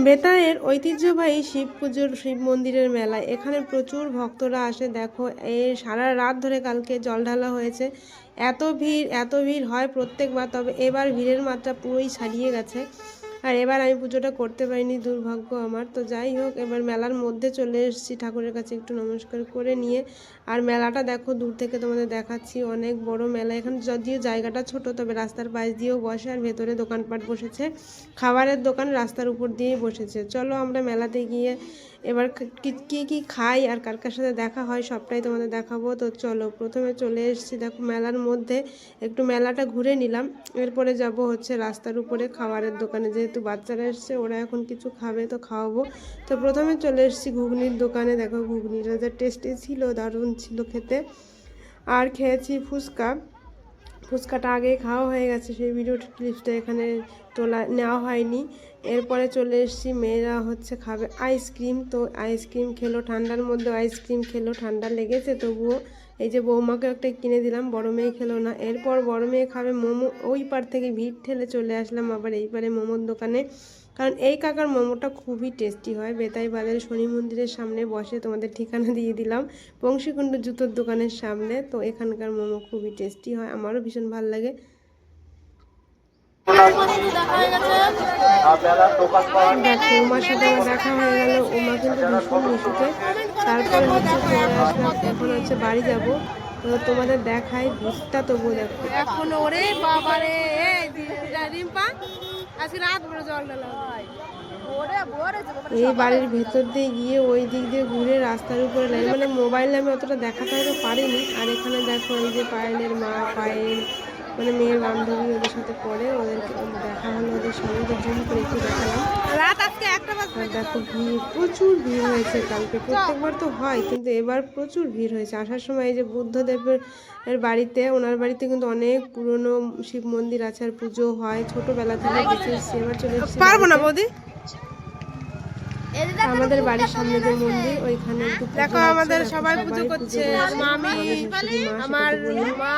বেতায়ের ঐতিহ্যবাহী শিব মন্দিরের মেলায় এখানে প্রচুর ভক্তরা আসে। দেখো এই সারা রাত ধরে কালকে জল ঢালা হয়েছে। এত ভিড় হয় প্রত্যেকবার, তবে এবার ভিড়ের মাত্রা পুরোই ছাড়িয়ে গেছে। আর এবার আমি পুজোটা করতে পারিনি, দুর্ভাগ্য আমার। তো যাই হোক, এবার মেলার মধ্যে চলে এসেছি, ঠাকুরের কাছে একটু নমস্কার করে নিয়ে। আর মেলাটা দেখো দূর থেকে তোমাদের দেখাচ্ছি, অনেক বড় মেলা। এখানে যদিও জায়গাটা ছোট, তবে রাস্তার পাশ দিয়েও বসে, আর ভেতরে দোকানপাট বসেছে, খাবারের দোকান রাস্তার উপর দিয়েই বসেছে। চলো আমরা মেলাতে গিয়ে এবার কি খাই আর কার কার সাথে দেখা হয় সবটাই তোমাদের দেখাবো। তো চলো, প্রথমে চলে এসেছি দেখো মেলার মধ্যে, একটু মেলাটা ঘুরে নিলাম। এরপরে যাব হচ্ছে রাস্তার উপরে খাবারের দোকানে, যেহেতু বাচ্চারা এসছে, ওরা এখন কিছু খাবে তো খাওয়াবো। তো প্রথমে চলে এসেছি ঘুগনির দোকানে। দেখো ঘুগনিটা যা টেস্টি ছিল, দারুণ ছিল খেতে। আর খেয়েছি ফুচকাটা আগেই খাওয়া হয়ে গেছে, সেই ভিডিও ক্লিপসটা এখানে নেওয়া হয়নি। এরপরে চলে এসেছি, মেয়েরা হচ্ছে খাবে আইসক্রিম। তো আইসক্রিম খেলো, ঠান্ডার মধ্যে আইসক্রিম খেলো, ঠান্ডা লেগেছে তবুও। এই যে বৌমাকে একটা কিনে দিলাম, বড় মেয়ে খেলো না। এরপর বড় মেয়ে খাবে মোমো। ওই পার থেকে ভিড় ঠেলে চলে আসলাম আবার এই পারে মোমোর দোকানে, কারণ এই কাকার মোমোটা খুবই টেস্টি হয়। বেতাই বাজারে শনি মন্দিরের সামনে বসে, তোমাদের ঠিকানা দিয়ে দিলাম, বংশীকুণ্ড জুতোর দোকানের সামনে। তো এখানকার মোমো খুবই টেস্টি হয়, আমারও ভীষণ ভালো লাগে। দেখো উমার সাথে আমার দেখা হয়ে গেল, উমা কিন্তু ভীষণ মিশুকে। তারপরে হচ্ছে চলে আসলাম, এখন হচ্ছে বাড়ি যাব। তো তোমাদের দেখাই ভিড়টা, তবুও দেখো এখন ওরে বাবারে এই বাড়ির ভেতর দিয়ে গিয়ে ওই দিক দিয়ে ঘুরে রাস্তার উপরে লাইন, মানে মোবাইলে আমি অতটা দেখাতে হয়তো পারিনি। আর এখানে দেখো এই যে পায়েলের মা, পায়েল মানে মেয়ের বান্ধবী, ওদের সাথে পড়ে, ওদেরকে দেখা হলো, ওদের সঙ্গে তো জুম করে একটু দেখালাম। আর দেখো ভিড়, প্রচুর ভিড় হয়েছে কালকে। প্রত্যেকবার তো হয়, কিন্তু এবার প্রচুর ভিড় হয়েছে। আসার সময় এই যে বুদ্ধদেবের বাড়িতে, ওনার বাড়িতে কিন্তু অনেক পুরনো শিব মন্দির আছে, আর পুজো হয় ছোটবেলা থেকে দেখে এসেছি। এবার চলে এসেছি, পারবো না বৌদি। আমাদের বাড়ির সামনে যে মন্দির, ওইখানে দেখো আমাদের সবাই পুজো করছে, মামি, আমার মা।